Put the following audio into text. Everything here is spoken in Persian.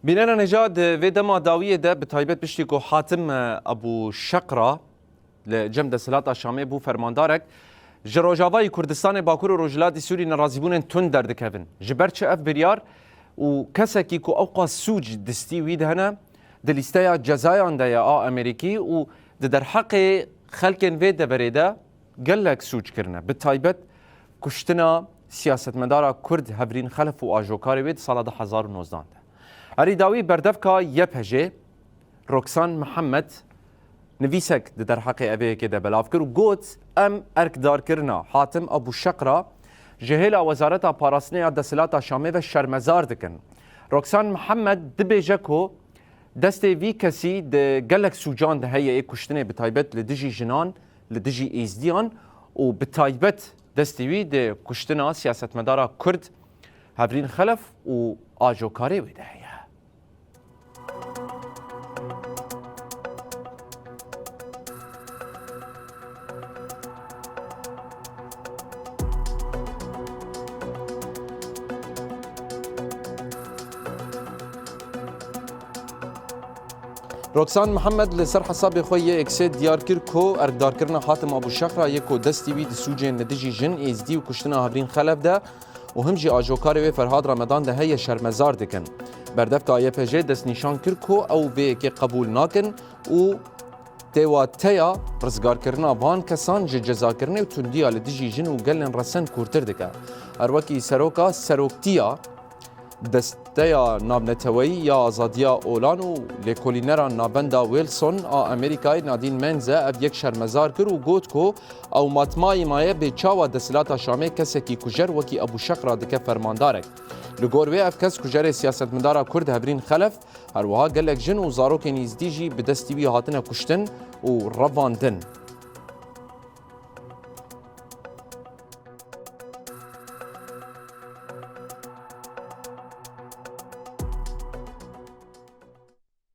بینانا نژاد و دما داویه ده به تایبەت پشتی کو حاتم ابو شقرا لجم دسلات شامی بو فرماندارک جروجاوای کردستان باکور و روجلات سوری نرازیبون تون دردکevin جبر چه اف بریار و کسکی کو اوقا سوج دستی وید هنه دلیسته جزایان ده یا امریکی و در حق خلکن وید ده بریده گلک سوج کرنه به تایبەت کشتنا سیاستمدارا کرد هبرین خلف و آجوکاری وید سال 2019 اری داوی بردفکا یپجه روکسان محمد نویسک در حق اوه که ده بلاف کرد و گوت ام ارکدار کرنا حاتم ابو شقرا جهیل وزارت پاراستنی دسلات شامه و شرمزار دکن روکسان محمد دبیجه کو دست وی کسی ده گلک سوجان ده هیه کشتنه به تایبەت لدجی جنان لدجی ایزدیان و به تایبەت دستی وی ده کشتنه سیاستمدارا کرد هبرین خلف و آجوکاری ویده هیه روکسان محمد لسر حساب خوی اکسید دیار کر کو اردار کرنا حاتم ابو شقرا یکو دستی وی سوجن ندجی جن ازدی و کشتنا هبرین خلف ده و همجی آجوکاری و فرهاد رمضان ده هی شرمزار دکن بردفت آیه پجه دست نشان کر کو او به که قبول ناکن و تیواتیا رزگار کرنا بان کسان جزا کرنه و تندیا لدجی جن و گلن رسن کورتر دکه اروکی سروکا سروکتیا دستیا نابنتوی یا آزادیا اولان و لیکولینرا نابندا ویلسون امریکای نادین منزه اب یک شرمزار کر و گوت کو او ماتمای مایه به چاوا دسلات شامه کسی کی کجر وکی ابو شقرا دکه فرماندارک لگوروی اف کس کجر سیاستمدارا کرد هبرین خلف هر وها گلک جن و زاروک نیزدیجی به دستی وی هاتنه کشتن و رواندن